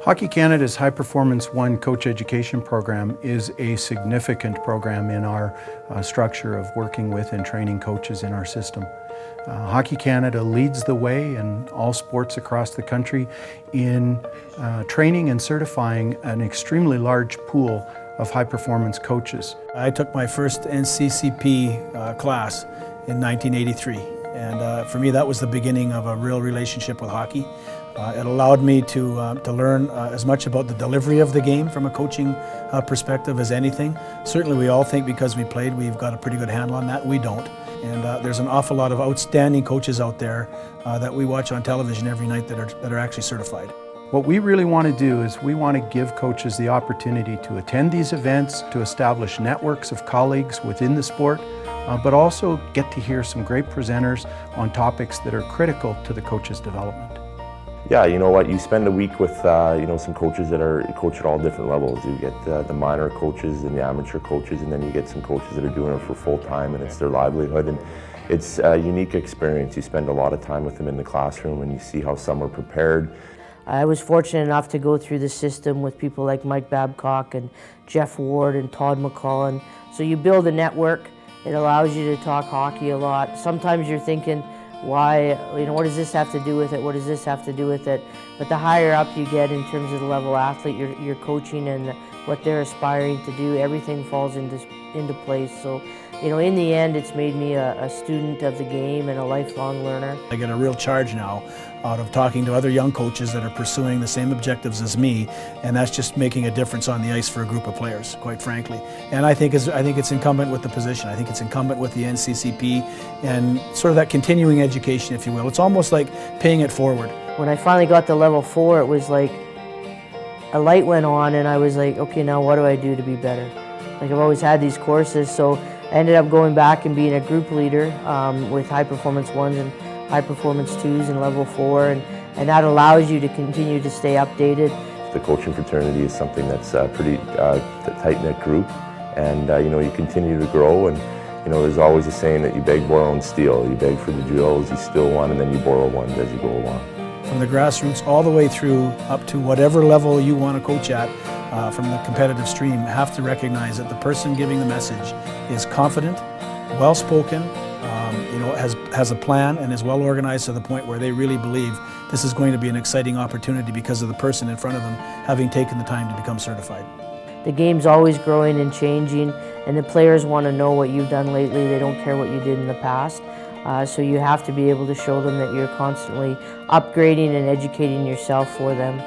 Hockey Canada's High Performance 1 Coach Education Program is a significant program in our structure of working with and training coaches in our system. Hockey Canada leads the way in all sports across the country in training and certifying an extremely large pool of high-performance coaches. I took my first NCCP class in 1983, and for me that was the beginning of a real relationship with hockey. It allowed me to learn as much about the delivery of the game from a coaching perspective as anything. Certainly we all think because we played we've got a pretty good handle on that. We don't. And there's an awful lot of outstanding coaches out there that we watch on television every night that are actually certified. What we really want to do is we want to give coaches the opportunity to attend these events, to establish networks of colleagues within the sport, but also get to hear some great presenters on topics that are critical to the coach's development. Yeah, you know what, you spend a week with some coaches that are coach at all different levels. You get the minor coaches and the amateur coaches, and then you get some coaches that are doing it for full time and it's their livelihood. And it's a unique experience. You spend a lot of time with them in the classroom and you see how some are prepared. I was fortunate enough to go through the system with people like Mike Babcock and Jeff Ward and Todd McCullen. So you build a network. It allows you to talk hockey a lot. Sometimes you're thinking, why, what does this have to do with it? What does this have to do with it? But the higher up you get in terms of the level athlete you're coaching and what they're aspiring to do, everything falls into place. So, in the end, it's made me a student of the game and a lifelong learner. I get a real charge now out of talking to other young coaches that are pursuing the same objectives as me, and that's just making a difference on the ice for a group of players, quite frankly. And I think it's incumbent with the position. I think it's incumbent with the NCCP and sort of that continuing education, if you will. It's almost like paying it forward. When I finally got to level 4, it was like a light went on and I was like, okay, now what do I do to be better? Like, I've always had these courses, so I ended up going back and being a group leader with high performance 1s and high performance 2s and level 4, and that allows you to continue to stay updated. The coaching fraternity is something that's a pretty tight-knit group, and you continue to grow, and there's always a saying that you beg, borrow, and steal. You beg for the drills, you steal one, and then you borrow one as you go along. From the grassroots all the way through up to whatever level you want to coach at, from the competitive stream, have to recognize that the person giving the message is confident, well-spoken, has a plan, and is well organized to the point where they really believe this is going to be an exciting opportunity because of the person in front of them having taken the time to become certified. The game's always growing and changing, and the players want to know what you've done lately. They don't care what you did in the past. So you have to be able to show them that you're constantly upgrading and educating yourself for them.